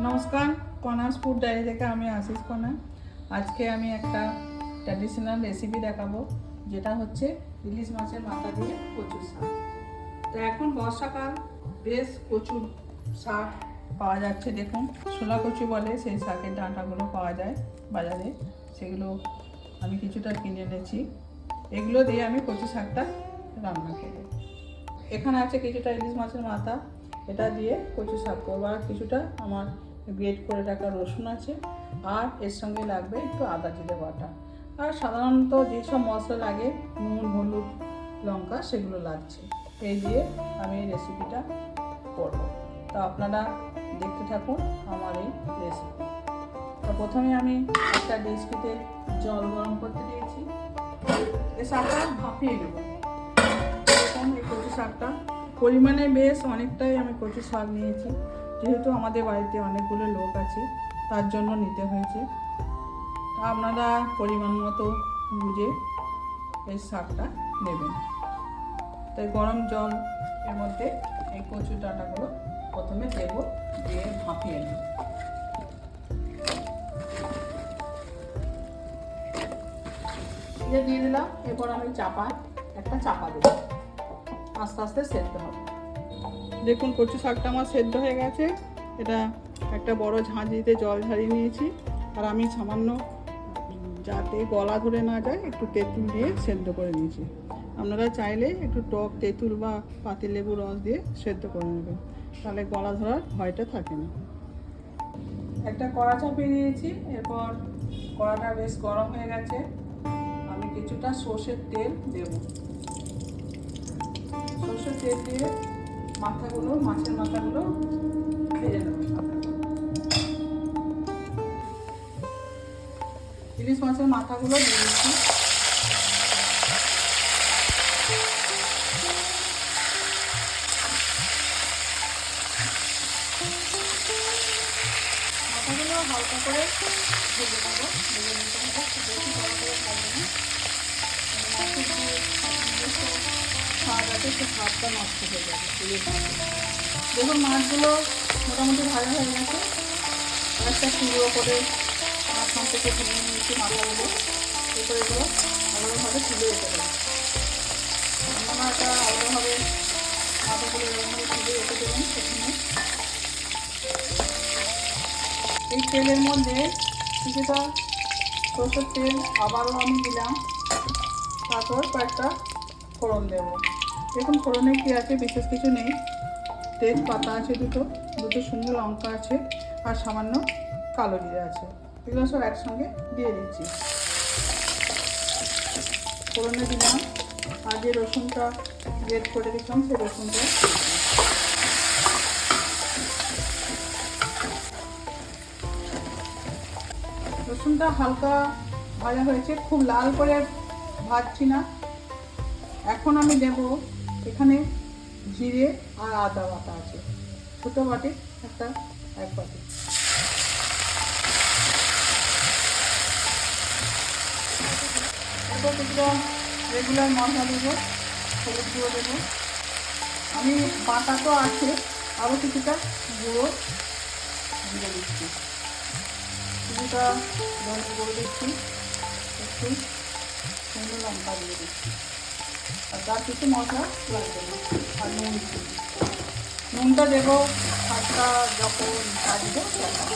নমস্কার, কনাস food diary থেকে আমি আশিস কণা। আজকে আমি একটা ট্র্যাডিশনাল রেসিপি দেখাবো, যেটা হচ্ছে ইলিশ মাছের মাথা দিয়ে কচুর শাক। তো এখন বর্ষাকাল, বেশ কচুর শাক পাওয়া যাচ্ছে। দেখুন, শোলা কচু বলে, সেই শাকের ডাঁটাগুলো পাওয়া যায় বাজারে। সেগুলো আমি কিছুটা কিনে এনেছি। এগুলো দিয়ে আমি কচু শাকটা রান্না করবো। এখানে আছে কিছুটা ইলিশ মাছের মাথা, এটা দিয়ে কচু শাক করবো। আর কিছুটা আমার গ্রেট করে রাখা রসুন আছে, আর এর সঙ্গে লাগবে একটু আদা জিরে বাটা। আর সাধারণত যেসব মশলা লাগে, নুন হলুদ লঙ্কা, সেগুলো লাগছে। এই দিয়ে আমি এই রেসিপিটা করবো। তো আপনারা দেখতে থাকুন আমার এই রেসিপি। তো প্রথমে আমি একটা ডেচকিতে জল গরম করতে দিয়েছি। এই শাকটা ভাপিয়ে নেব। দেখুন, এই কচু শাকটা পরিমাণে বেশ অনেকটাই আমি কচু শাক নিয়েছি, যেহেতু আমাদের বাড়িতে অনেকগুলো লোক আছে, তার জন্য নিতে হয়েছে। আপনারা পরিমাণ মতো বুঝে এই শাকটা নেবেন। তাই গরম জল এর মধ্যে এই কচু ডাঁটাগুলো প্রথমে দেব, দিয়ে ভাপিয়ে নেব। দিয়ে দিলাম। এরপর আমি একটা চাপা দেবো, আস্তে আস্তে সেদ্ধ হবে। দেখুন, কচু শাকটা আমার সেদ্ধ হয়ে গেছে। এটা একটা বড় ঝাঁঝরিতে জল ঝারিয়ে নিয়েছি। আর আমি সামান্য, যাতে গলা ধরে না যায়, একটু তেঁতুল দিয়ে সেদ্ধ করে নিয়েছি। আপনারা চাইলে একটু টক তেঁতুল বা পাতিলেবু রস দিয়ে সেদ্ধ করে নেবেন, তাহলে গলা ধরার ভয়টা থাকে না। একটা কড়া চাপিয়ে নিয়েছি। এরপর কড়াটা বেশ গরম হয়ে গেছে। আমি কিছুটা সর্ষের তেল দেব। সর্ষের তেল দিয়ে মাছের মাথাগুলো ভেজে নেব। ইলিশ মাছের মাথাগুলো দিয়ে দিচ্ছি। মাথাগুলো হালকা করে ভেজে নেবো। ভেজে নিতে হবে, খুব বেশি বড় করে ভাজবে না। মাছের যে নিজস্ব স্বাদ আছে, সে স্বাদটা নষ্ট হয়ে যাবে ইলিশ মাছের। দেখুন, মাছগুলো মোটামুটি ভাজা হয়ে গেছে। একটা টুকরো করে মাঝখান থেকে ভেঙে নিয়েছি মাথাগুলো। এরপর এগুলো আলাদাভাবে তুলে রেখে দেবো। আপনারা এটা আলাদাভাবে মাথাগুলো এরকমভাবে তুলে রেখে দেবেন। প্রথমে এই তেলের মধ্যে কিছুটা সরষের তেল আবারও আমি দিলাম। তারপর কয়েকটা ফোড়ন দেব। দেখুন, ফোড়নে কী আছে, বিশেষ কিছু নেই। তেজপাতা আছে দুটো শুকনো লঙ্কা আছে, আর সামান্য কালো জিরে আছে। এগুলো সব একসঙ্গে দিয়ে দিচ্ছি। ফোড়নে দিলাম। আর যে রসুনটা গ্রেট করে দিলাম, সেই রসুনটা হালকা ভাজা হয়েছে, খুব লাল করে ভাজছি না। এখন আমি দেব, এখানে জিরে আর আদা বাটা আছে, ছোটো বাটি এক বাটি। এরপর কিছুটা রেগুলার মশলা দেবো, হলুদ গুঁড়ো দেবো। আমি বাটা তো আছে, আরও কিছুটা গুঁড়ো দিয়ে দিচ্ছি। কিছুটা ধনে গুঁড়ো দিচ্ছি, একটু শুকনো লঙ্কা দিয়ে দিচ্ছি। আর তার কিছু মশলা লাগবে না। আর নুনটা দেবো শাকটা যখন ভাজবো তখন।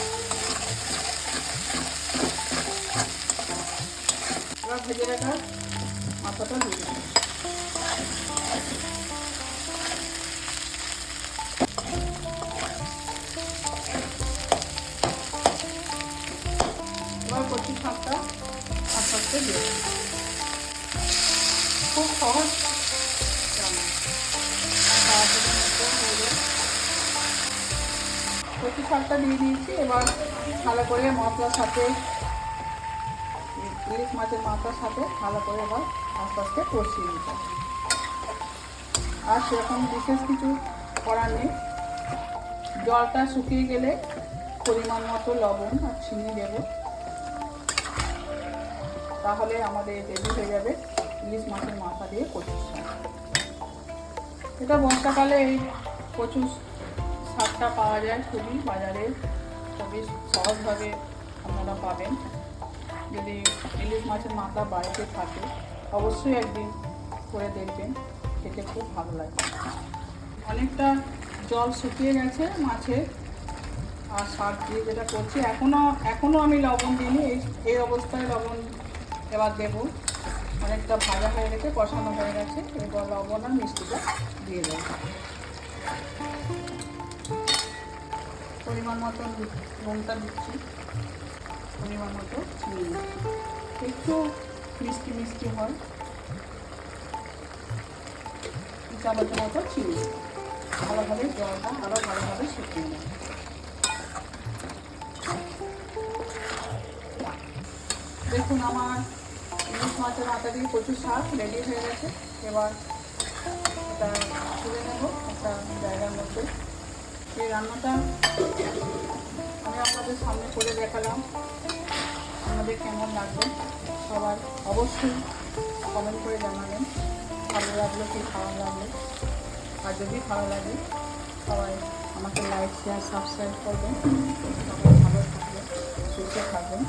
এবার ভেজে রাখা মাথাটা দিয়ে দেবো। এবার কচু শাকটা আস্তে আস্তে দিয়ে দেবো। খুব সহজ রান্না, তাড়াতাড়ির মধ্যে হয়ে যায়। কচু শাকটা দিয়ে দিয়েছি। এবার ভালো করে মশলার সাথে, ইলিশ মাছের মাথার সাথে ভালো করে এবার আস্তে আস্তে কষিয়ে নিতে হবে। আর সেরকম বিশেষ কিছু করার নেই। জলটা শুকিয়ে গেলে পরিমাণ মতো লবণ আর চিনি দেব, তাহলে আমাদের রেডি হয়ে যাবে ইলিশ মাছের মাথা দিয়ে কচু শাক। এটা বর্ষাকালে এই কচু শাকটা পাওয়া যায় খুবই বাজারে। খুবই সহজভাবে আপনারা পাবেন। যদি ইলিশ মাছের মাথা বাড়িতে থাকে অবশ্যই একদিন করে দেখবেন, খেতে খুব ভালো লাগে। অনেকটা জল শুকিয়ে গেছে মাছের, আর শাক দিয়ে যেটা করছি এখনও আমি লবণ দিইনি, এই অবস্থায় লবণ এবার দেবো। অনেকটা ভাজা হয়ে গেছে, কষানো হয়ে গেছে, এবার লবণ আর মিষ্টিটা দিয়ে দেবো। পরিমাণ মতো নুনটা দিচ্ছি, পরিমাণ মতো চিনি, একটু মিষ্টি মিষ্টি হয়, 2 চামচের মতো চিনি। ভালোভাবে জলটা আরও ভালোভাবে শুকিয়ে নেব। দেখুন আমার ইলিশ মাছের মাথা দিয়ে কচুর শাক রেডি হয়ে গেছে। এবার এটা তুলে নেব একটা জায়গার মধ্যে। এই রান্নাটা আমি আপনাদের সামনে করে দেখালাম, আপনাদের কেমন লাগবে সবার অবশ্যই কমেন্ট করে জানাবেন, ভালো লাগলো কি খারাপ লাগলো। আর যদি ভালো লাগে সবাই আমাকে লাইক শেয়ার সাবস্ক্রাইব করবেন। সবাই ভালো থাকবেন, সুস্থ থাকবেন।